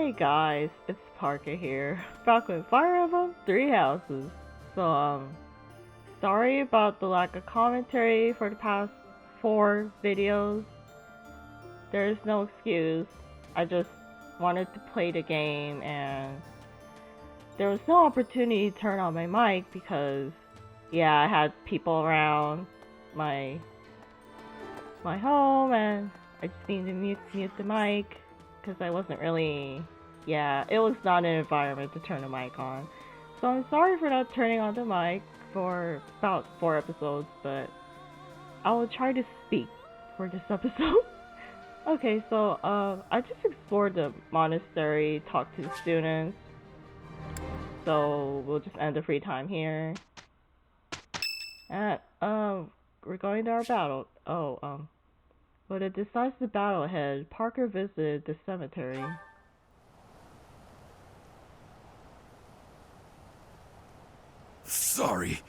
Hey guys, it's Parker here. Back with Fire Emblem Three Houses. Sorry about the lack of commentary for the past 4 videos. There's no excuse. I just wanted to play the game and there was no opportunity to turn on my mic because, yeah, I had people around my home and I just needed to mute the mic. Because I wasn't really, it was not an environment to turn the mic on. So I'm sorry for not turning on the mic for about 4 episodes, but I will try to speak for this episode. Okay, so I just explored the monastery, talked to the students. So we'll just end the free time here. And we're going to our battle. But it decides the battle ahead. Parker visited the cemetery. Sorry.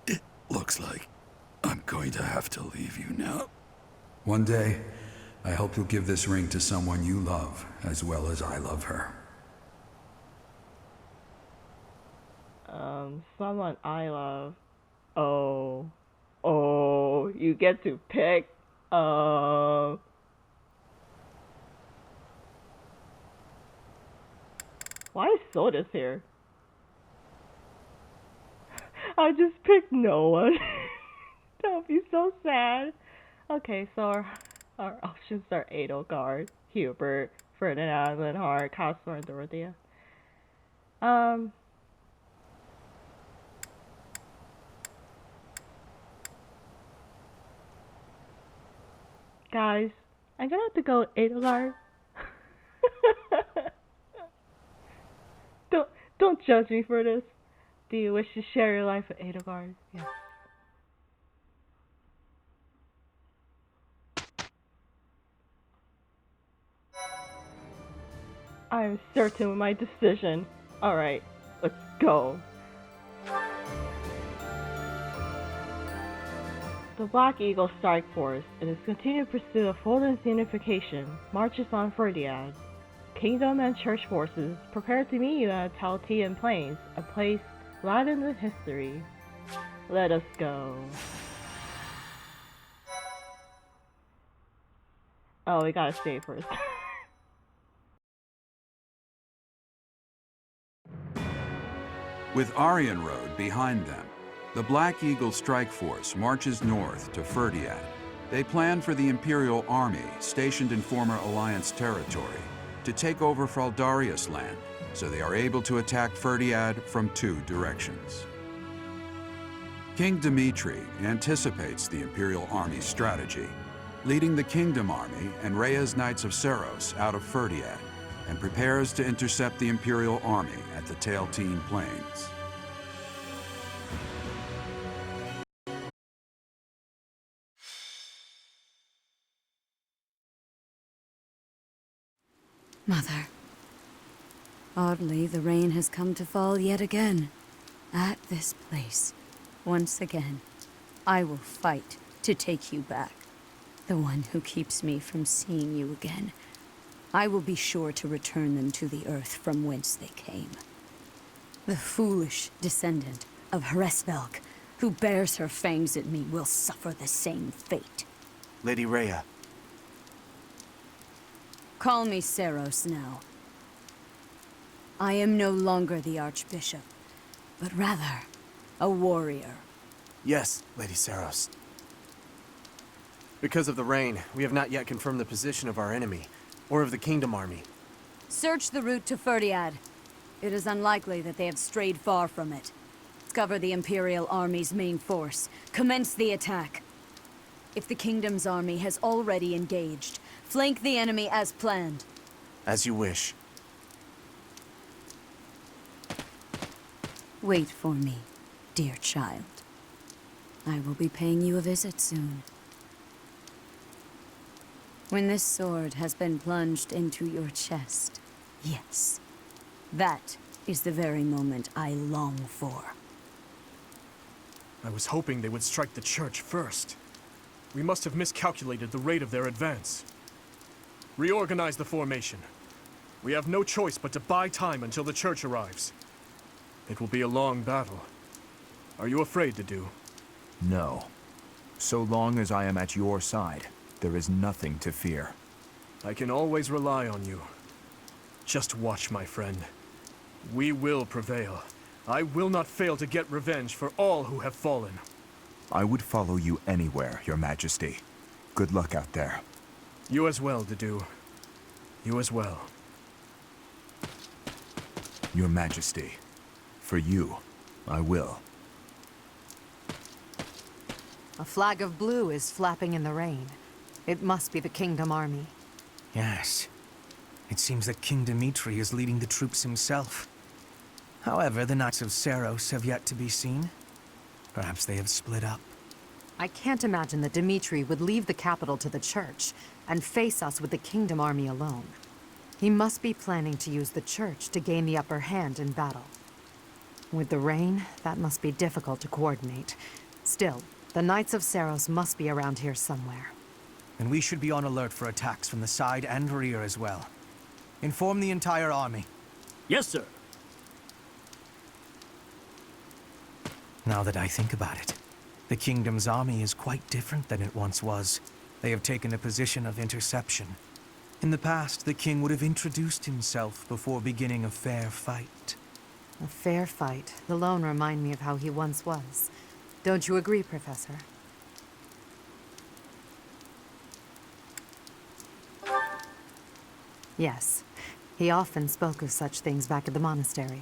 It looks like I'm going to have to leave you now. One day, I hope you'll give this ring to someone you love, as well as I love her. Someone I love. Oh, you get to pick. Why is Soda's here? I just picked no one. That would be so sad. Okay, so our options are Edelgard, Hubert, Ferdinand, Linhardt, Cosmo, and Dorothea. Guys, I'm gonna have to go with Edelgard. Don't judge me for this. Do you wish to share your life with Edelgard? Yes. I am certain of my decision. Alright, let's go. The Black Eagle Strike Force, in its continued pursuit of Fulton's unification, marches on Ferdiad. Kingdom and church forces prepare to meet you at Taltian Plains, a place laden with history. Let us go. Oh, we gotta save first. With Aryan Road behind them, the Black Eagle Strike Force marches north to Ferdiad. They plan for the Imperial Army, stationed in former Alliance territory, to take over Fraldarius land, so they are able to attack Ferdiad from 2 directions. King Dimitri anticipates the Imperial Army's strategy, leading the Kingdom Army and Rhea's Knights of Seros out of Ferdiad, and prepares to intercept the Imperial Army at the Taltine Plains. Mother. Oddly, the rain has come to fall yet again. At this place. Once again. I will fight to take you back. The one who keeps me from seeing you again. I will be sure to return them to the earth from whence they came. The foolish descendant of Hresvelg, who bears her fangs at me, will suffer the same fate. Lady Rhea. Call me Seros now. I am no longer the Archbishop, but rather a warrior. Yes, Lady Seros. Because of the rain, we have not yet confirmed the position of our enemy, or of the Kingdom Army. Search the route to Ferdiad. It is unlikely that they have strayed far from it. Discover the Imperial Army's main force. Commence the attack. If the Kingdom's army has already engaged, flank the enemy as planned. As you wish. Wait for me, dear child. I will be paying you a visit soon. When this sword has been plunged into your chest, yes, that is the very moment I long for. I was hoping they would strike the church first. We must have miscalculated the rate of their advance. Reorganize the formation. We have no choice but to buy time until the church arrives. It will be a long battle. Are you afraid to do? No. So long as I am at your side, there is nothing to fear. I can always rely on you. Just watch, my friend. We will prevail. I will not fail to get revenge for all who have fallen. I would follow you anywhere, Your Majesty. Good luck out there. You as well, Dedu. You as well. Your Majesty. For you, I will. A flag of blue is flapping in the rain. It must be the Kingdom Army. Yes. It seems that King Dimitri is leading the troops himself. However, the Knights of Seros have yet to be seen. Perhaps they have split up. I can't imagine that Dimitri would leave the capital to the church and face us with the Kingdom Army alone. He must be planning to use the church to gain the upper hand in battle. With the rain, that must be difficult to coordinate. Still, the Knights of Seros must be around here somewhere. And we should be on alert for attacks from the side and rear as well. Inform the entire army. Yes, sir. Now that I think about it, the Kingdom's army is quite different than it once was. They have taken a position of interception. In the past, the king would have introduced himself before beginning a fair fight. A fair fight. The lone remind me of how he once was. Don't you agree, Professor? Yes. He often spoke of such things back at the monastery.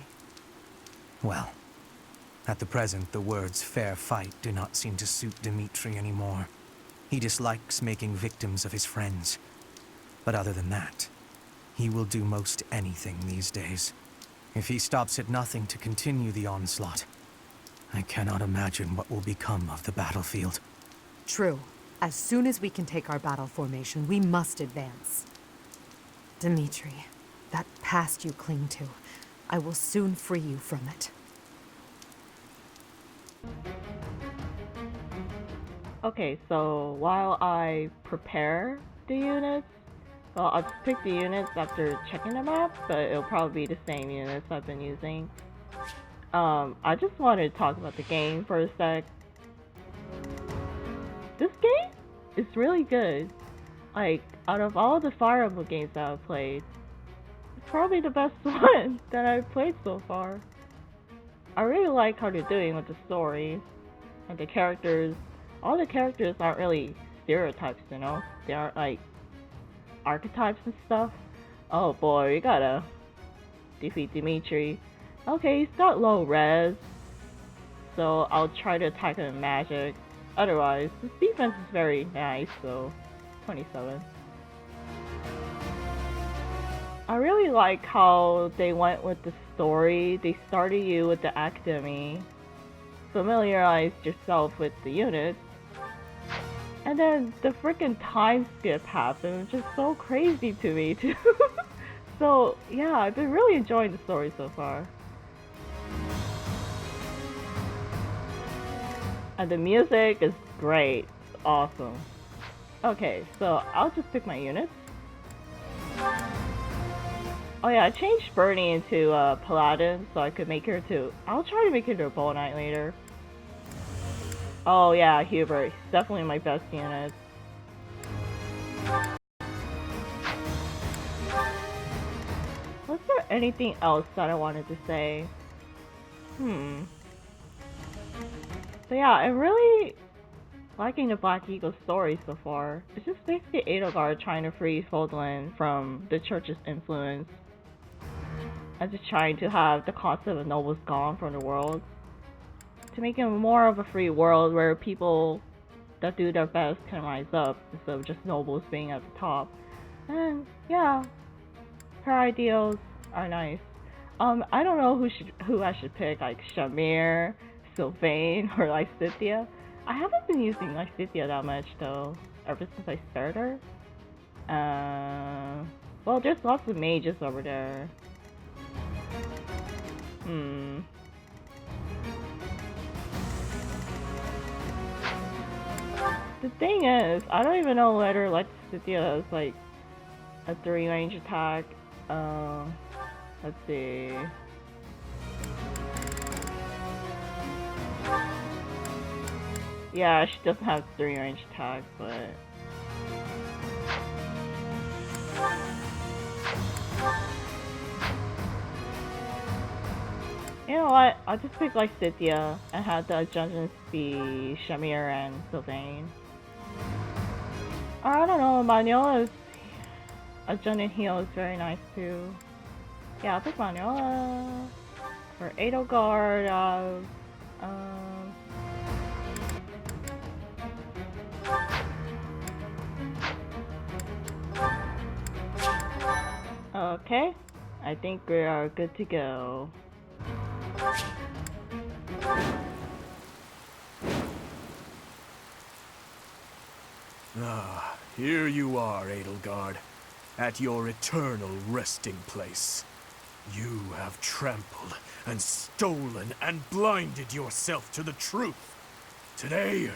Well, at the present, the words fair fight do not seem to suit Dimitri anymore. He dislikes making victims of his friends. But other than that, he will do most anything these days. If he stops at nothing to continue the onslaught, I cannot imagine what will become of the battlefield. True. As soon as we can take our battle formation, we must advance. Dimitri, that past you cling to, I will soon free you from it. Okay, so while I prepare the units, well, I'll just pick the units after checking the map, but it'll probably be the same units I've been using. I just wanted to talk about the game for a sec. This game is really good. Like, out of all the Fire Emblem games that I've played, it's probably the best one that I've played so far. I really like how they're doing with the story and the characters. All the characters aren't really stereotypes, you know? They aren't like archetypes and stuff. Oh boy, we gotta defeat Dimitri. Okay, he's got low res, so I'll try to attack him with magic. Otherwise, his defense is very nice, so 27. I really like how they went with the story. They started you with the academy, familiarized yourself with the units, and then the freaking time skip happened, which is so crazy to me too. So yeah, I've been really enjoying the story so far. And the music is great. It's awesome. Okay, so I'll just pick my units. Oh yeah, I changed Bernie into Paladin so I could make her to... I'll try to make her to a Bow Knight later. Oh yeah, Hubert. He's definitely my best unit. Was there anything else that I wanted to say? So yeah, I'm really liking the Black Eagle story so far. It's just basically Edelgard trying to free Fodlan from the church's influence. And just trying to have the concept of nobles gone from the world. To make it more of a free world where people that do their best can rise up instead of just nobles being at the top. And yeah, her ideals are nice. I don't know who I should pick, like Shamir, Sylvain, or Lysithea. I haven't been using Lysithea that much though, ever since I started her. Well, there's lots of mages over there. The thing is, I don't even know whether Lysithea is like a 3 range attack. Let's see. Yeah, she doesn't have 3 range attack, but you know what? I'll just pick like Cynthia and have the adjustments be Shamir and Sylvain. Or I don't know, Maniola's adjunct heal is very nice too. Yeah, I'll pick Maniola. For Edelgard, okay, I think we are good to go. Ah, here you are, Edelgard, at your eternal resting place. You have trampled and stolen and blinded yourself to the truth. Today,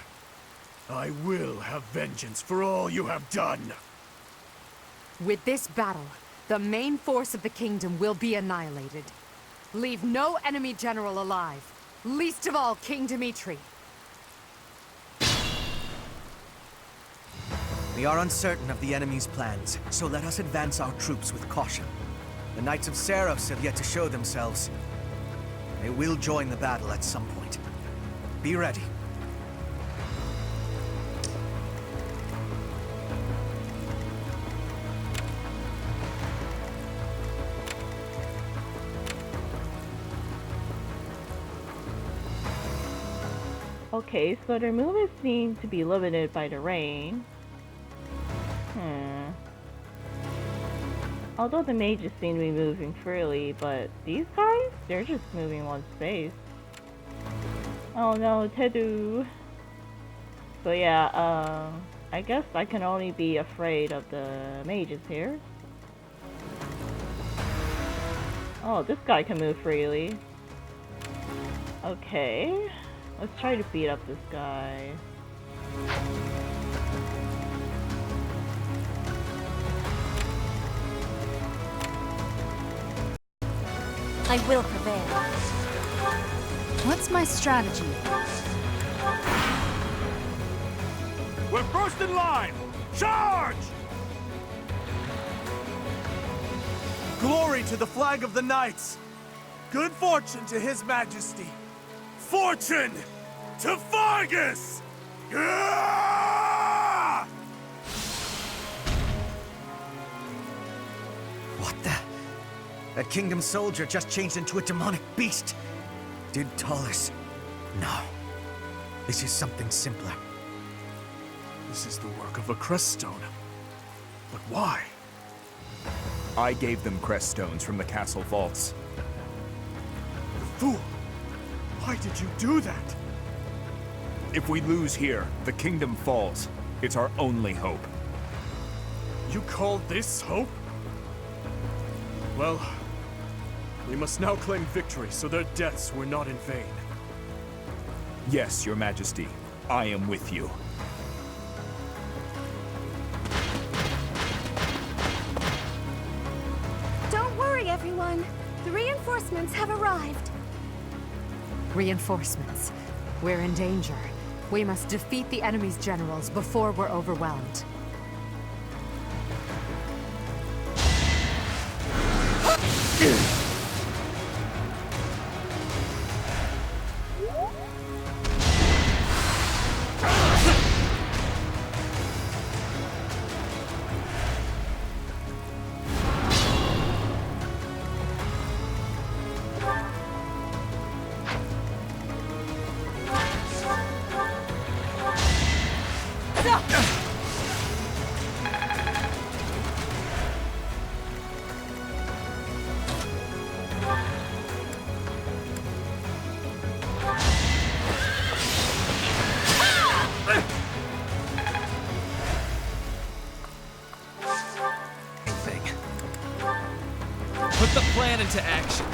I will have vengeance for all you have done. With this battle, the main force of the kingdom will be annihilated. Leave no enemy general alive, least of all King Dimitri. We are uncertain of the enemy's plans, so let us advance our troops with caution. The Knights of Seros have yet to show themselves. They will join the battle at some point. Be ready. Okay, so their movements seem to be limited by the rain. Although the mages seem to be moving freely, but these guys, they're just moving one space. Oh no, Tedu. So yeah, I guess I can only be afraid of the mages here. Oh, this guy can move freely. Okay, let's try to beat up this guy. I will prevail. What's my strategy? We're first in line! Charge! Glory to the flag of the Knights! Good fortune to His Majesty! Fortune to Fargus! Ah! What the? That kingdom soldier just changed into a demonic beast. Did Tallis? No. This is something simpler. This is the work of a crest stone. But why? I gave them crest stones from the castle vaults. You fool! Why did you do that? If we lose here, the kingdom falls. It's our only hope. You call this hope? Well, we must now claim victory so their deaths were not in vain. Yes, Your Majesty. I am with you. Don't worry, everyone. The reinforcements have arrived. Reinforcements. We're in danger. We must defeat the enemy's generals before we're overwhelmed. Put the plan into action.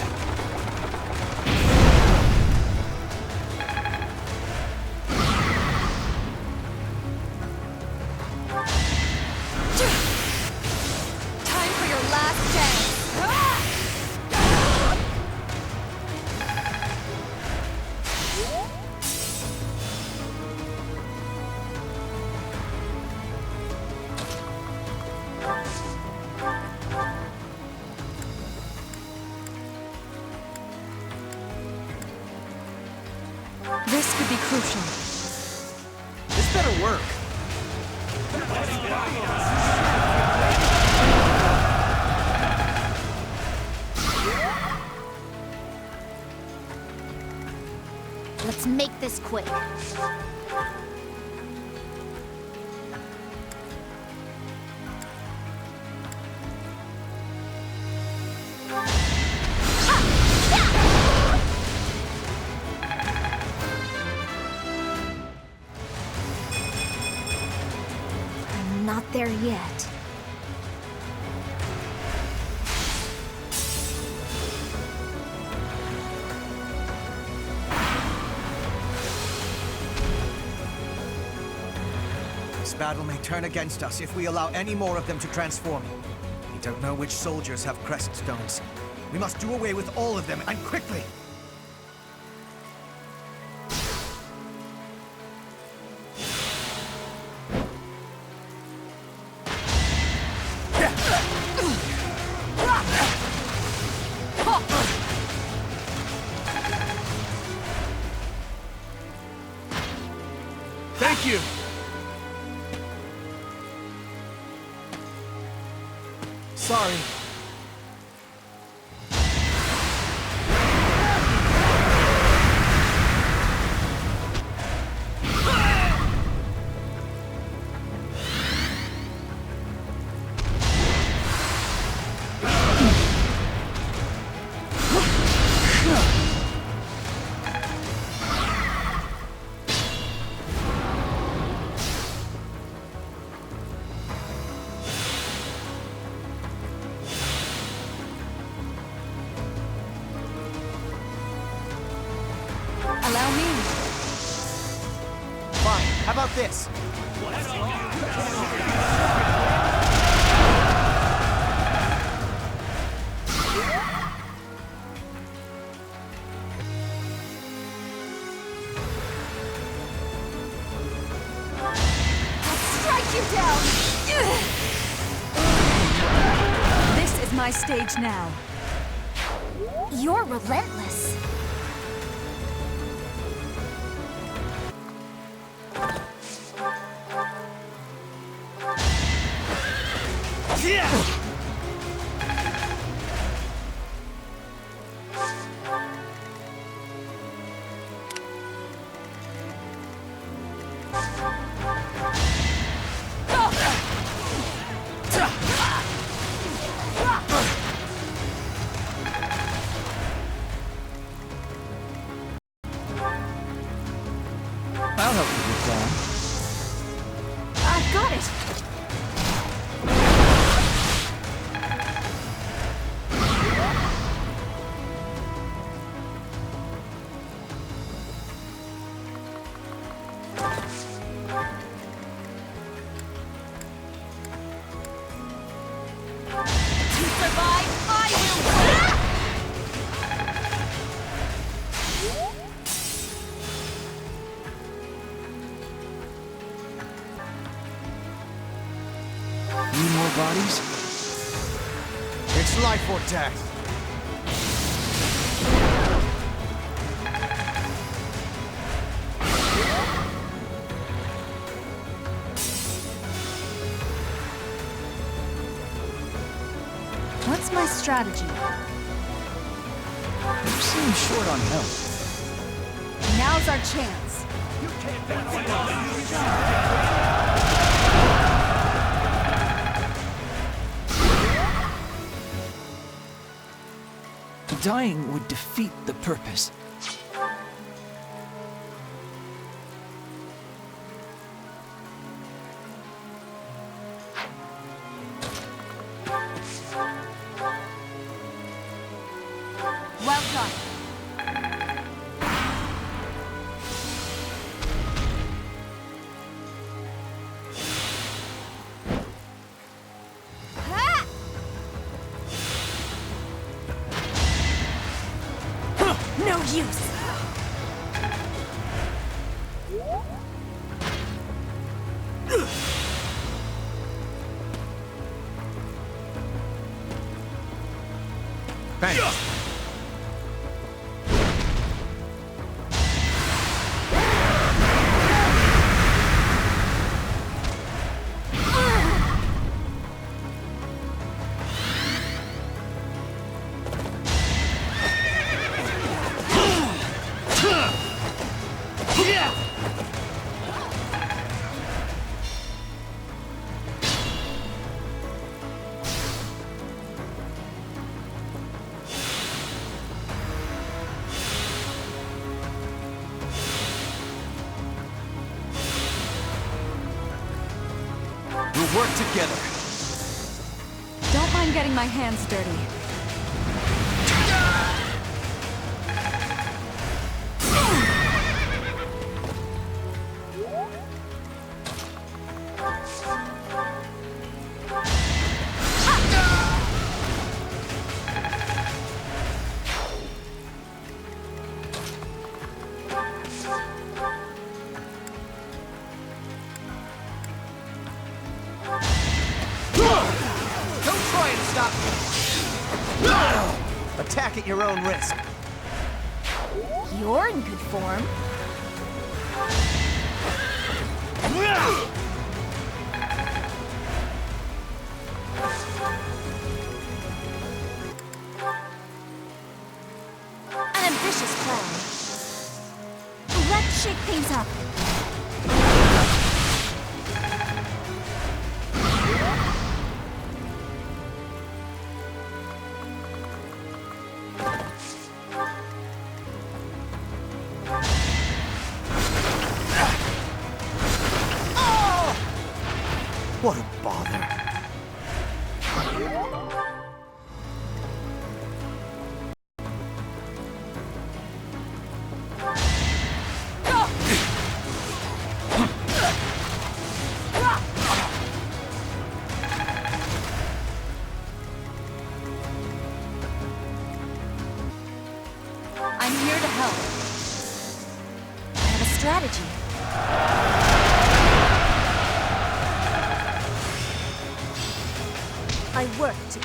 crucial. This better work. Let's make this quick. I'm not there yet. This battle may turn against us if we allow any more of them to transform. We don't know which soldiers have crest stones. We must do away with all of them, and quickly! Thank you! Sorry. Allow me. Fine, how about this? Strike you down! This is my stage now. You're relentless. I'll help you with that. I've got it! To survive, I will... Need more bodies? It's life or death. What's my strategy? You seem short on help. Now's our chance. Dying would defeat the purpose. Well done. Ha! No use. Thanks. work together. Don't mind getting my hands dirty. Don't try and stop me. Attack at your own risk. You're in good form. An ambitious plan. Let's shake things up. What a bother. I'm here to help. I have a strategy. I work to...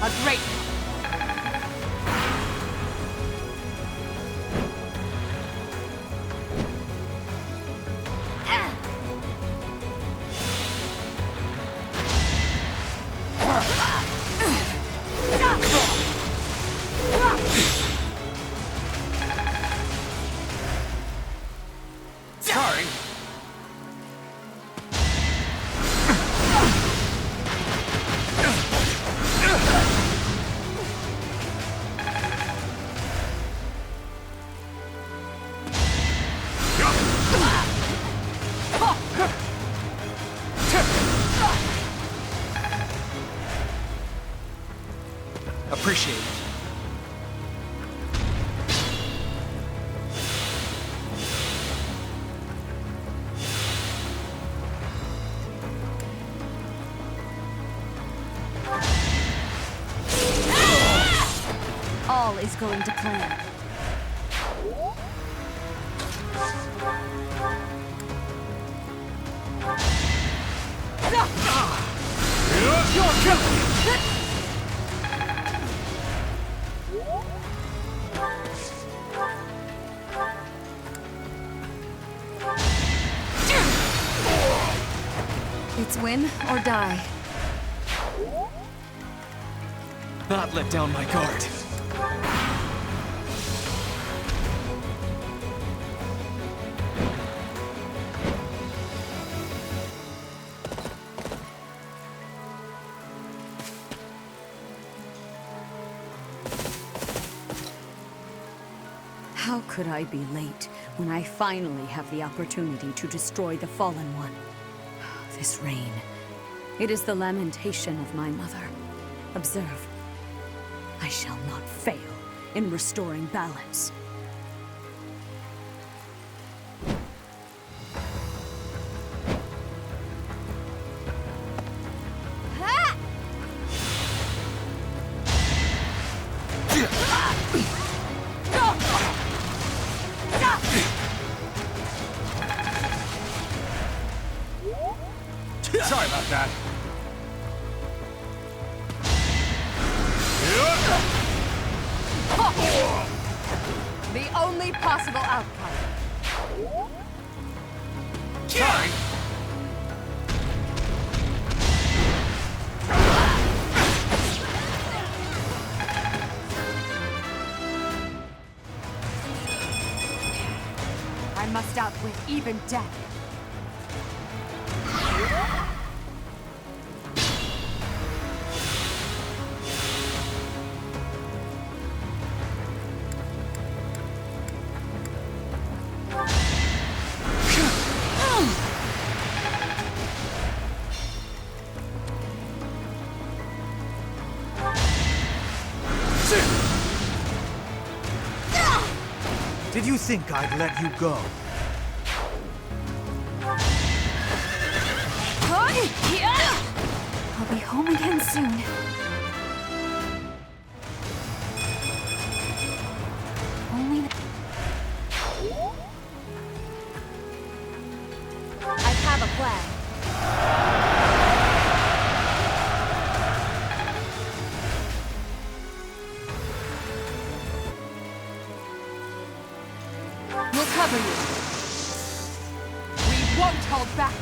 A great... Sorry. Appreciate it. All is going to plan. It's win or die. Not let down my guard. How could I be late when I finally have the opportunity to destroy the Fallen One? This rain. It is the lamentation of my mother. Observe. I shall not fail in restoring balance. Sorry about that. The only possible outcome. Sorry. I must outwit even death. Did you think I'd let you go? I'll be home again soon. Only I have a plan. We'll cover you. We won't hold back.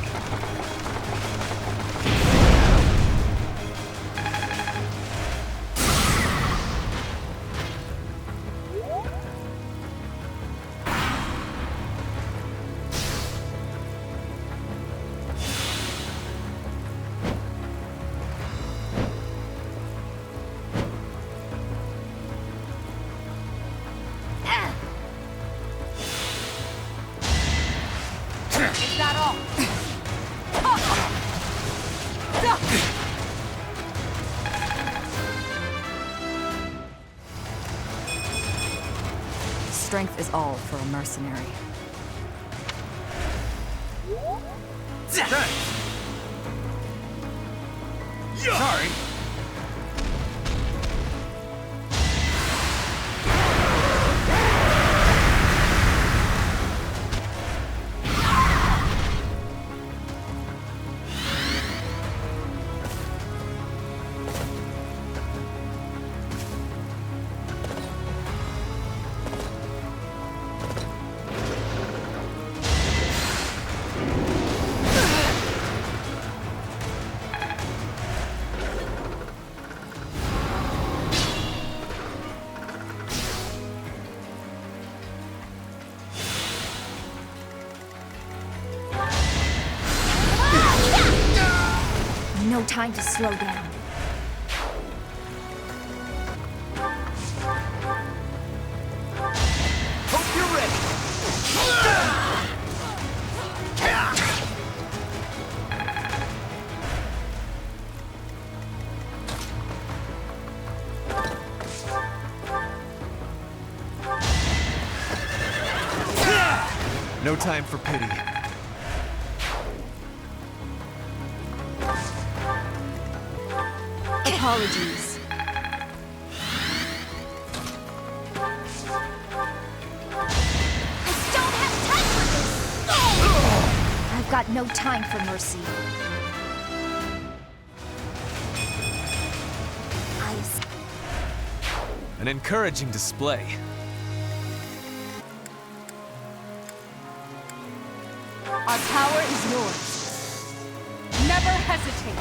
Is that all? Strength is all for a mercenary. Sorry. No time to slow down. Hope you're ready. No time for pity. Apologies. I don't have time for this! I've got no time for mercy. An encouraging display. Our power is yours. Never hesitate.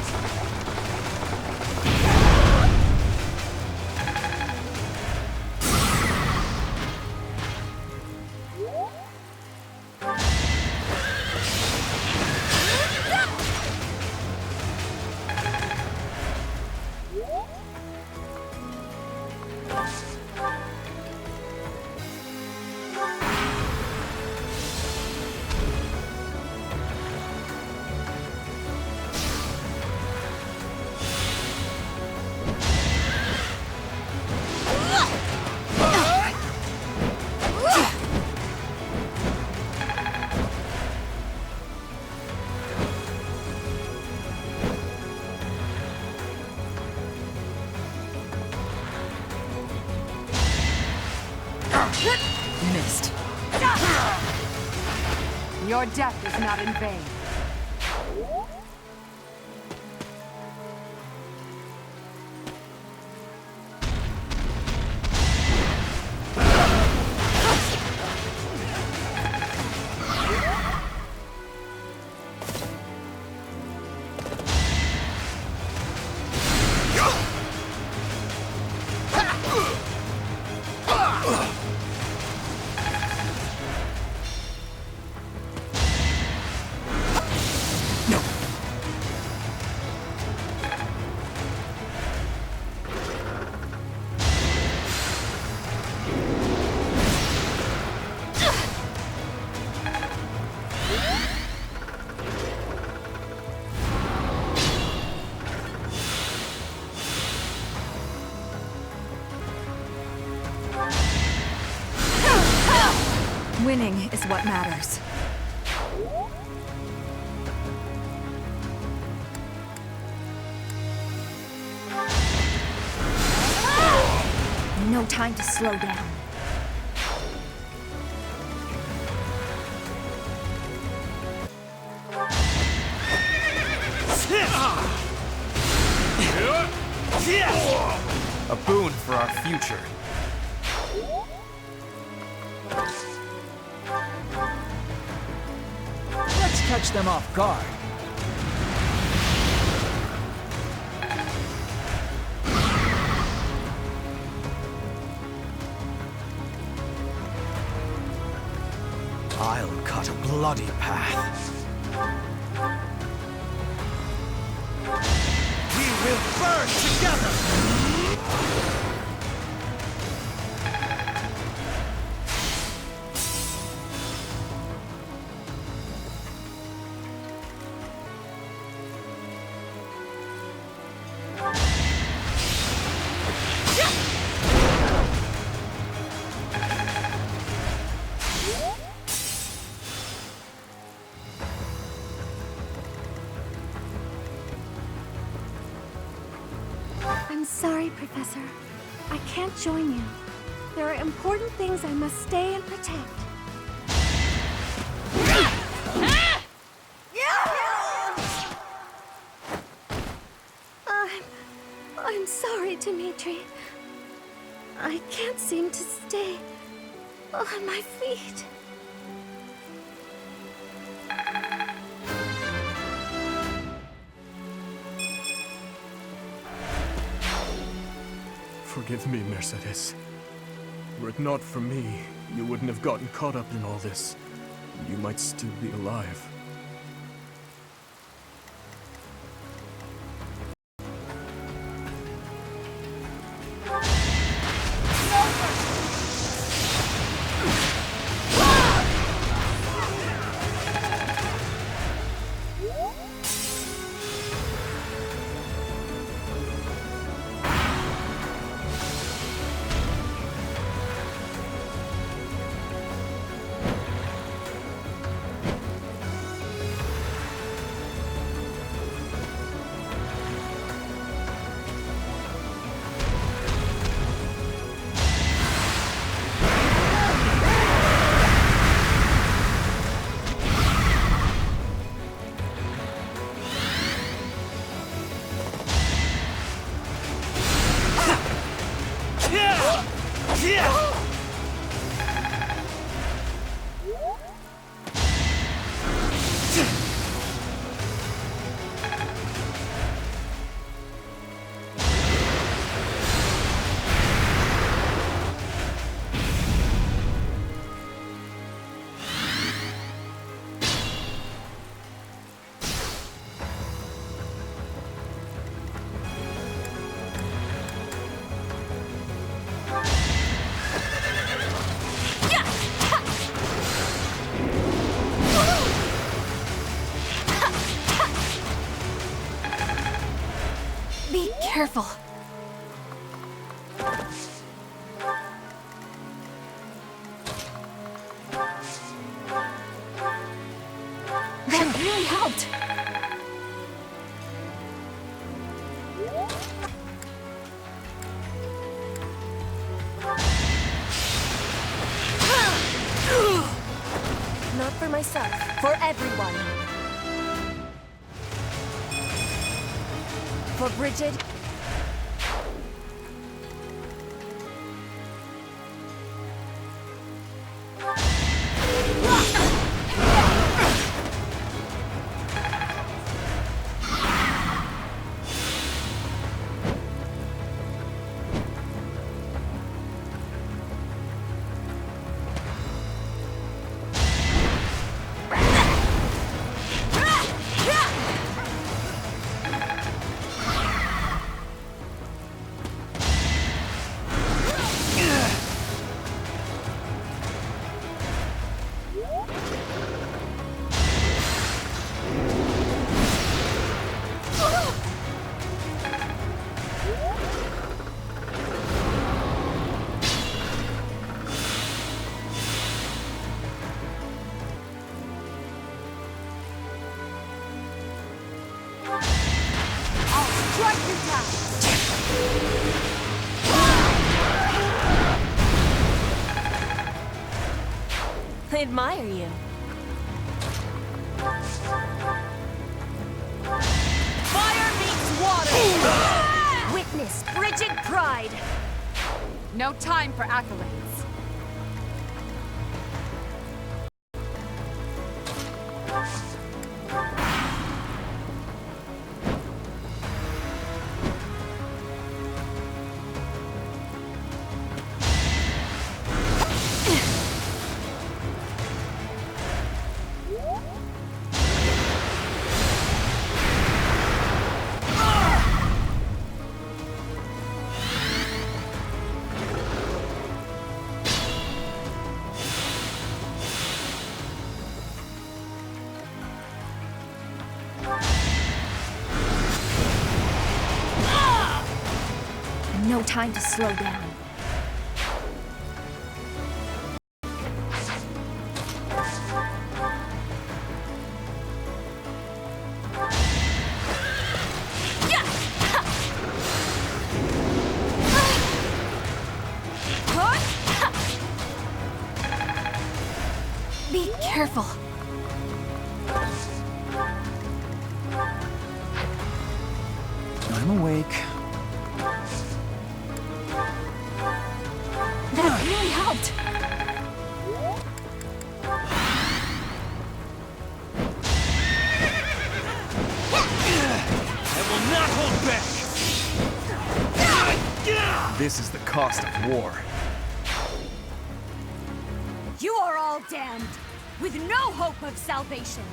Missed. Your death is not in vain. Winning is what matters. No time to slow down. A boon for our future. Let's catch them off guard. I'll cut a bloody path. We will burn together! I'm sorry, Professor. I can't join you. There are important things I must stay and protect. I'm sorry, Dimitri. I can't seem to stay on my feet. Forgive me, Mercedes. Were it not for me, you wouldn't have gotten caught up in all this. You might still be alive. Be careful. That really helped. Not for myself, for everyone. For Bridget. Strike your down! I admire you. Fire meets water! Witness frigid pride! No time for accolades. No time to slow down. Be careful. I'm awake. That really helped. I will not hold back! This is the cost of war. You are all damned, with no hope of salvation.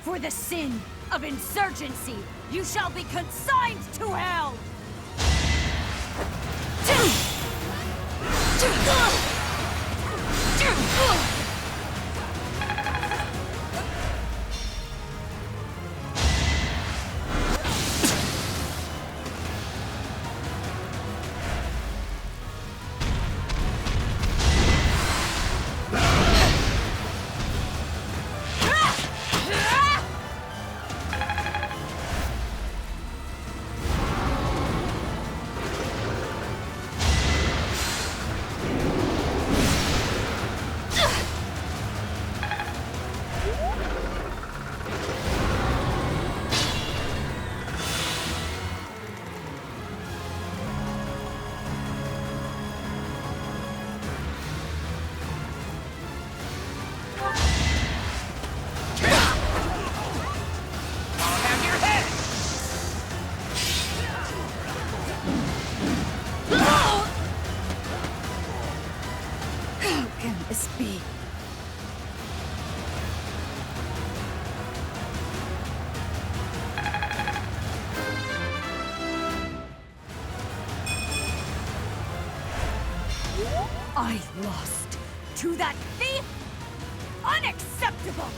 For the sin of insurgency, you shall be consigned to hell! I lost to that thief? Unacceptable!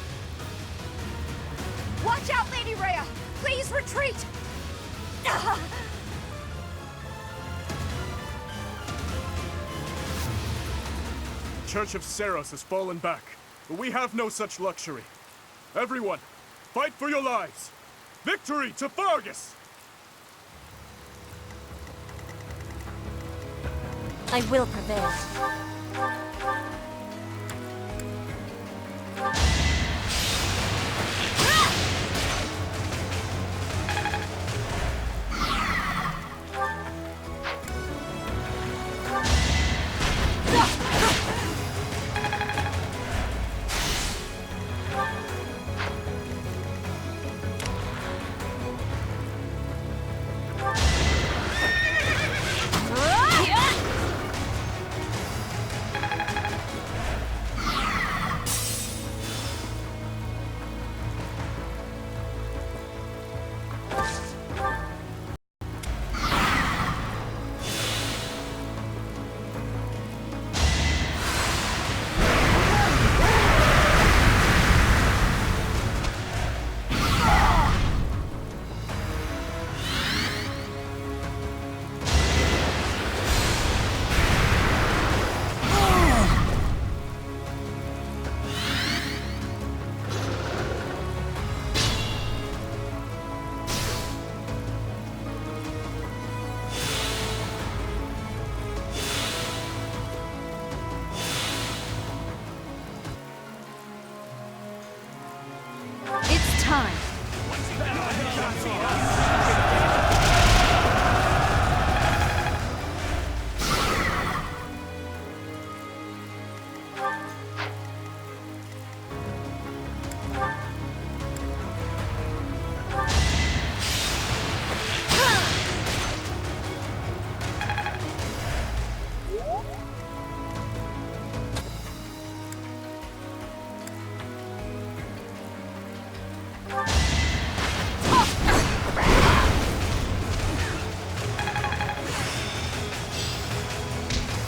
Watch out, Lady Rhea! Please retreat! Church of Seros has fallen back, but we have no such luxury. Everyone, fight for your lives! Victory to Fargus! I will prevail.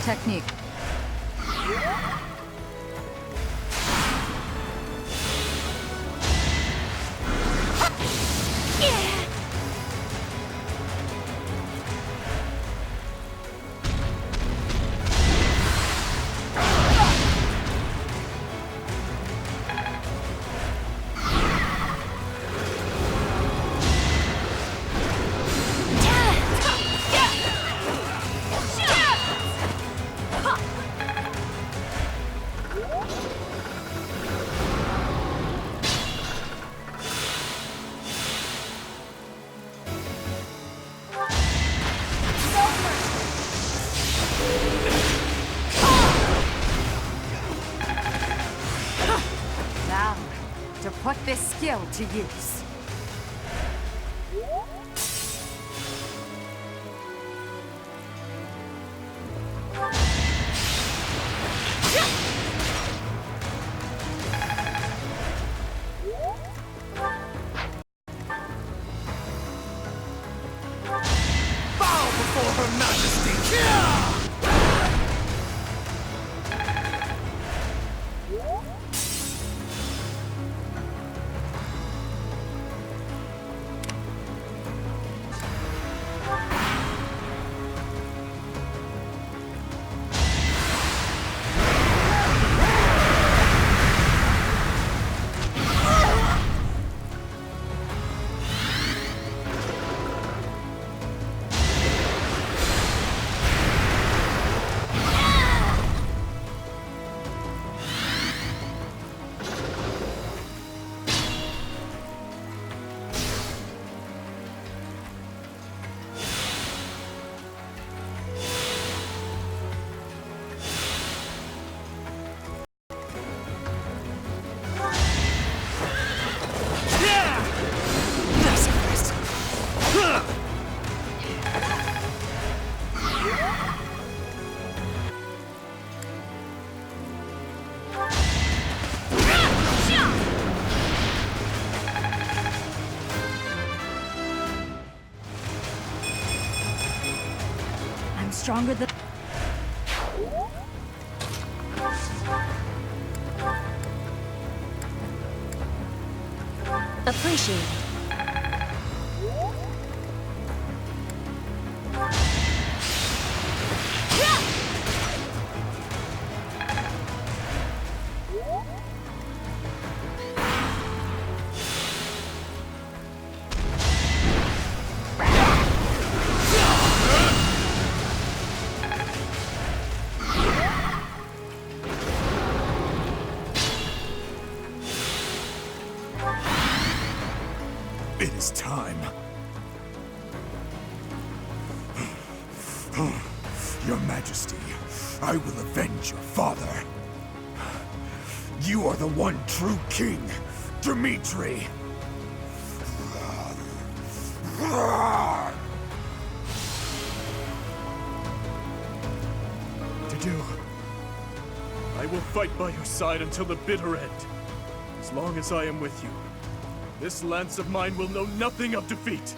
technique. Now, to put this skill to use. Bow before Her Majesty! I'm stronger than... Appreciate it. It is time. Your Majesty, I will avenge your father. You are the one true king, Dimitri. To do, I will fight by your side until the bitter end. As long as I am with you, this lance of mine will know nothing of defeat.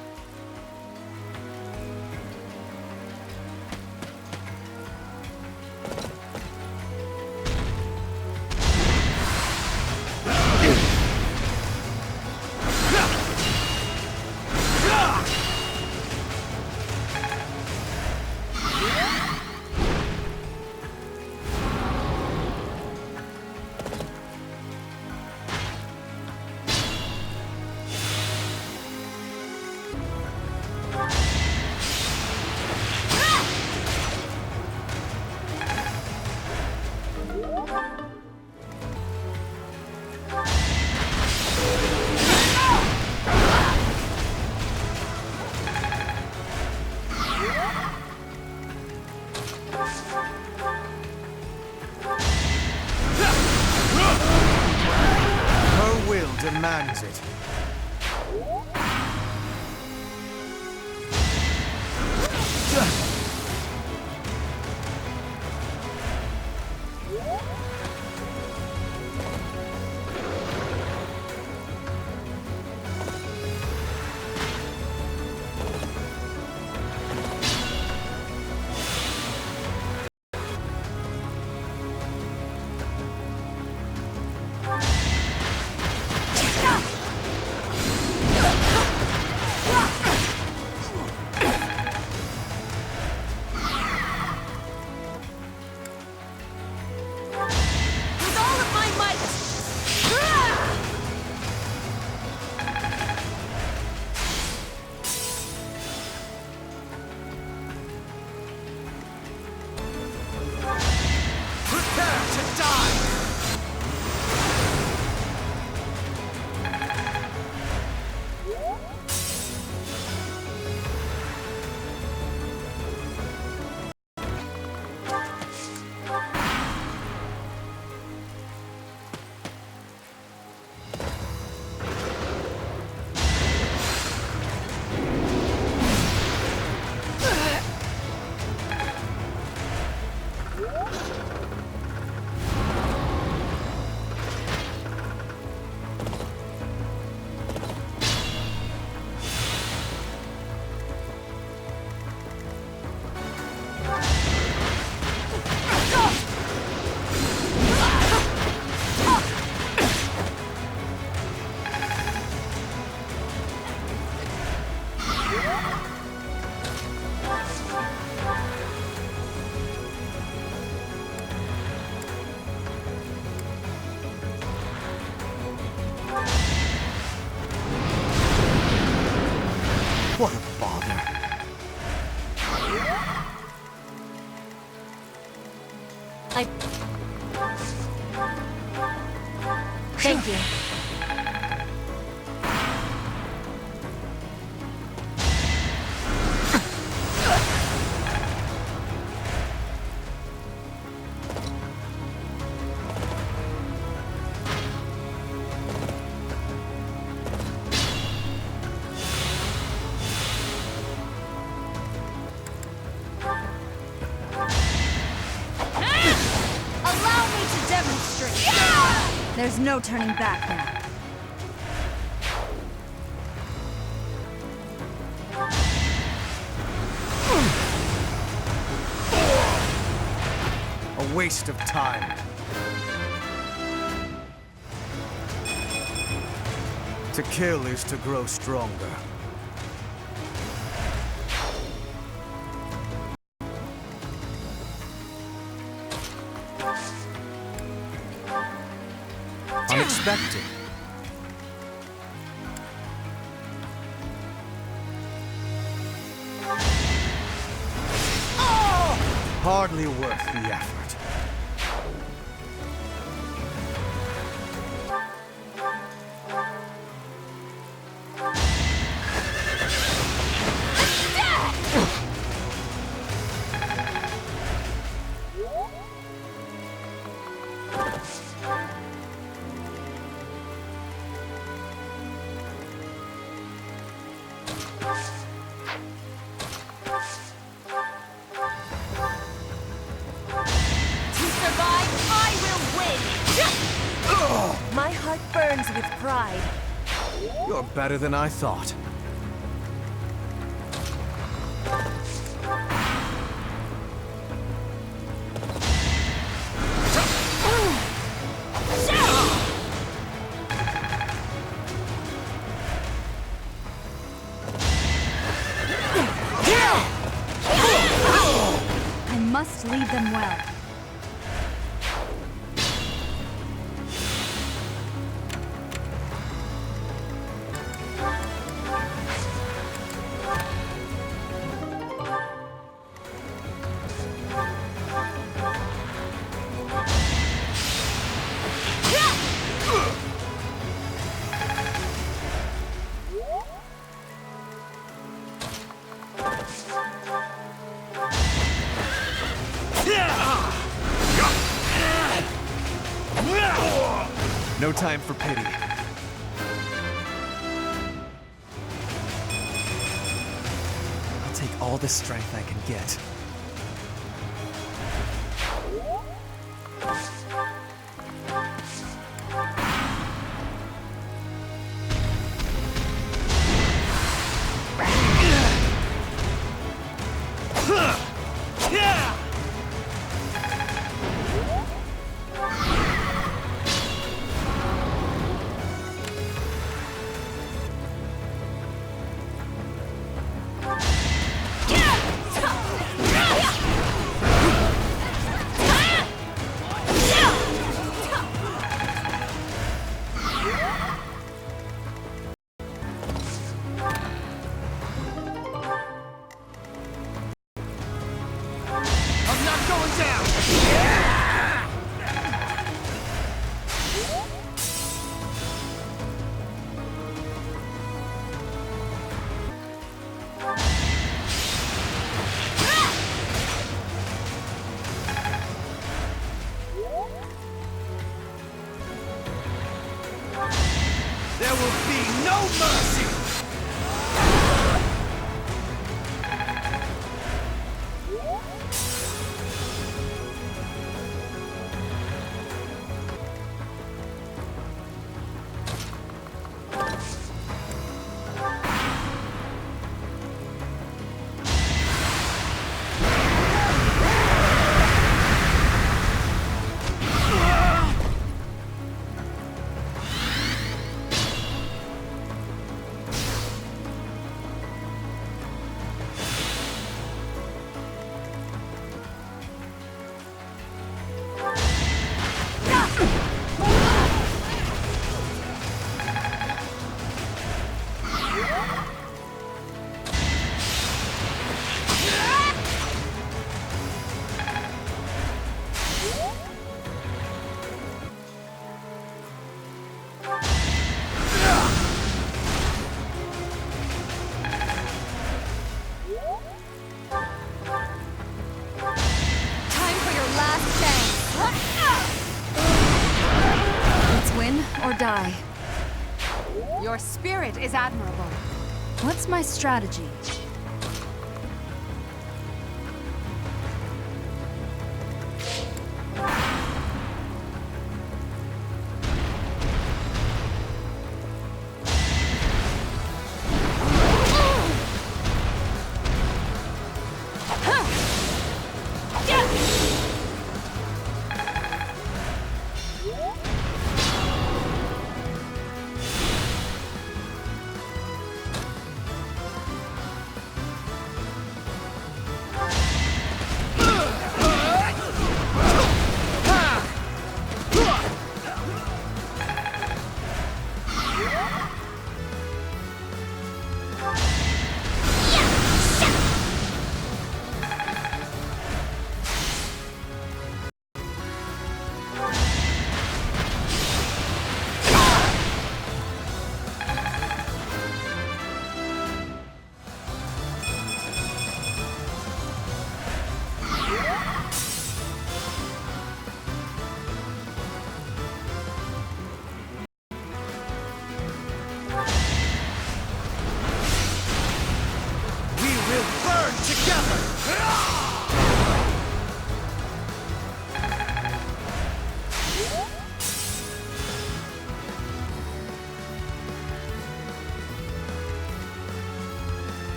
Father. Thank you. Allow me to demonstrate! There's no turning back now. A waste of time. To kill is to grow stronger. Unexpected. Hardly worth the effort. My heart burns with pride. You're better than I thought. I must lead them well. No time for pity. I'll take all the strength I can get. die. Your spirit is admirable. What's my strategy?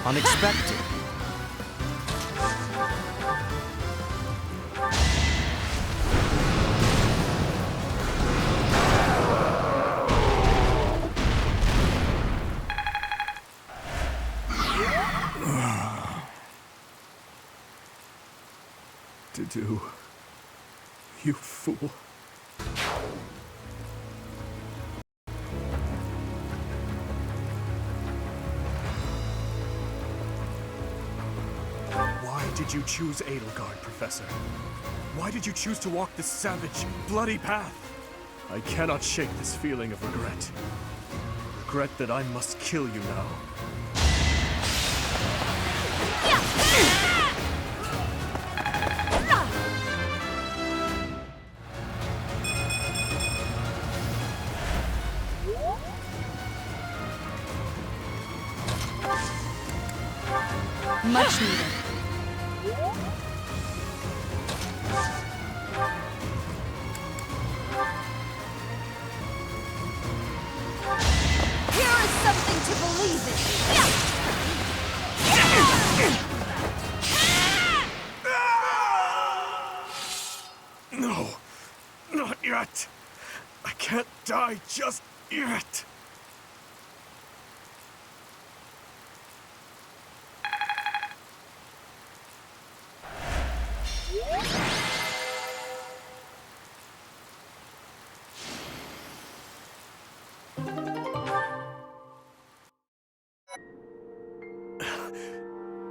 Unexpected. To do, you fool. Why did you choose Edelgard, Professor? Why did you choose to walk this savage, bloody path? I cannot shake this feeling of regret. Regret that I must kill you now. Much needed. Here is something to believe in. No, not yet. I can't die just yet.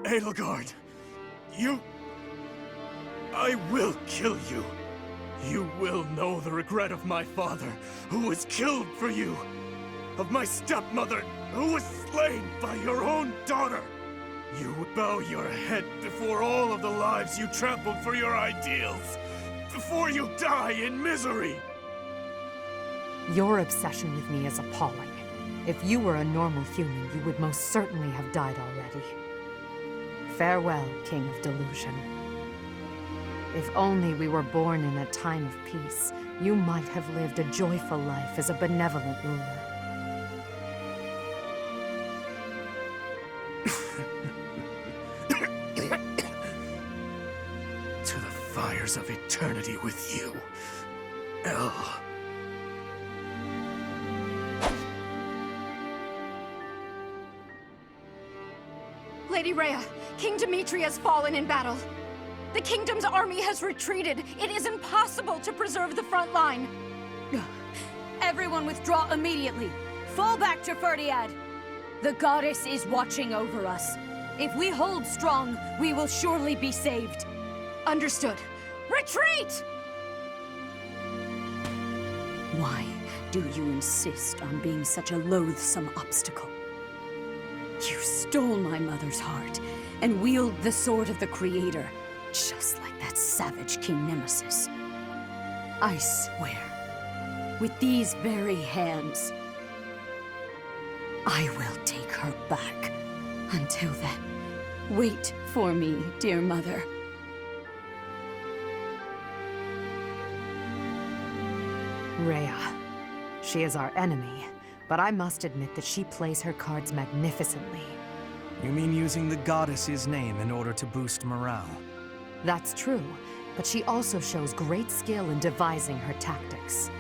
Edelgard, I will kill you. You will know the regret of my father, who was killed for you. Of my stepmother, who was slain by your own daughter. You would bow your head before all of the lives you trampled for your ideals. Before you die in misery. Your obsession with me is appalling. If you were a normal human, you would most certainly have died already. Farewell, King of Delusion. If only we were born in a time of peace, you might have lived a joyful life as a benevolent ruler. To the fires of eternity with you, El. Lady Rhea, King Dimitri has fallen in battle. The kingdom's army has retreated. It is impossible to preserve the front line. Everyone withdraw immediately. Fall back to Ferdiad. The goddess is watching over us. If we hold strong, we will surely be saved. Understood. Retreat! Why do you insist on being such a loathsome obstacle? You stole my mother's heart and wield the sword of the Creator, just like that savage King Nemesis. I swear, with these very hands, I will take her back. Until then, wait for me, dear mother. Rhea. She is our enemy, but I must admit that she plays her cards magnificently. You mean using the goddess's name in order to boost morale? That's true, but she also shows great skill in devising her tactics.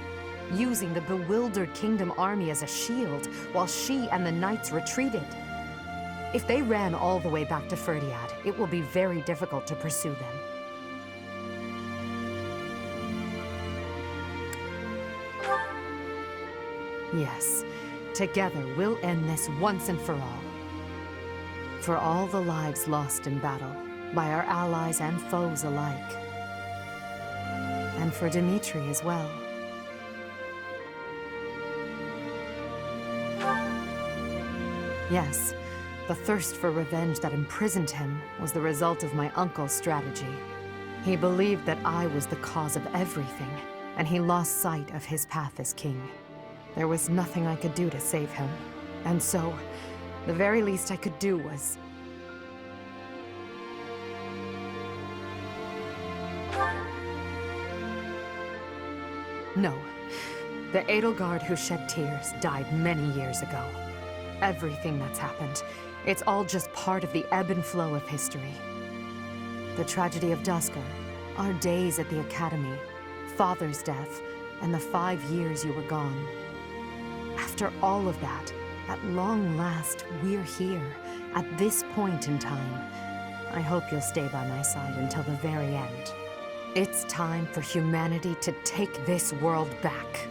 Using the bewildered Kingdom army as a shield while she and the knights retreated. If they ran all the way back to Ferdiad, it will be very difficult to pursue them. Yes, together we'll end this once and for all. For all the lives lost in battle, by our allies and foes alike. And for Dimitri as well. Yes, the thirst for revenge that imprisoned him was the result of my uncle's strategy. He believed that I was the cause of everything, and he lost sight of his path as king. There was nothing I could do to save him, and so, the very least I could do was... No. The Edelgard who shed tears died many years ago. Everything that's happened, it's all just part of the ebb and flow of history. The tragedy of Duscur, our days at the Academy, Father's death, and the 5 years you were gone. After all of that, at long last, we're here, at this point in time. I hope you'll stay by my side until the very end. It's time for humanity to take this world back.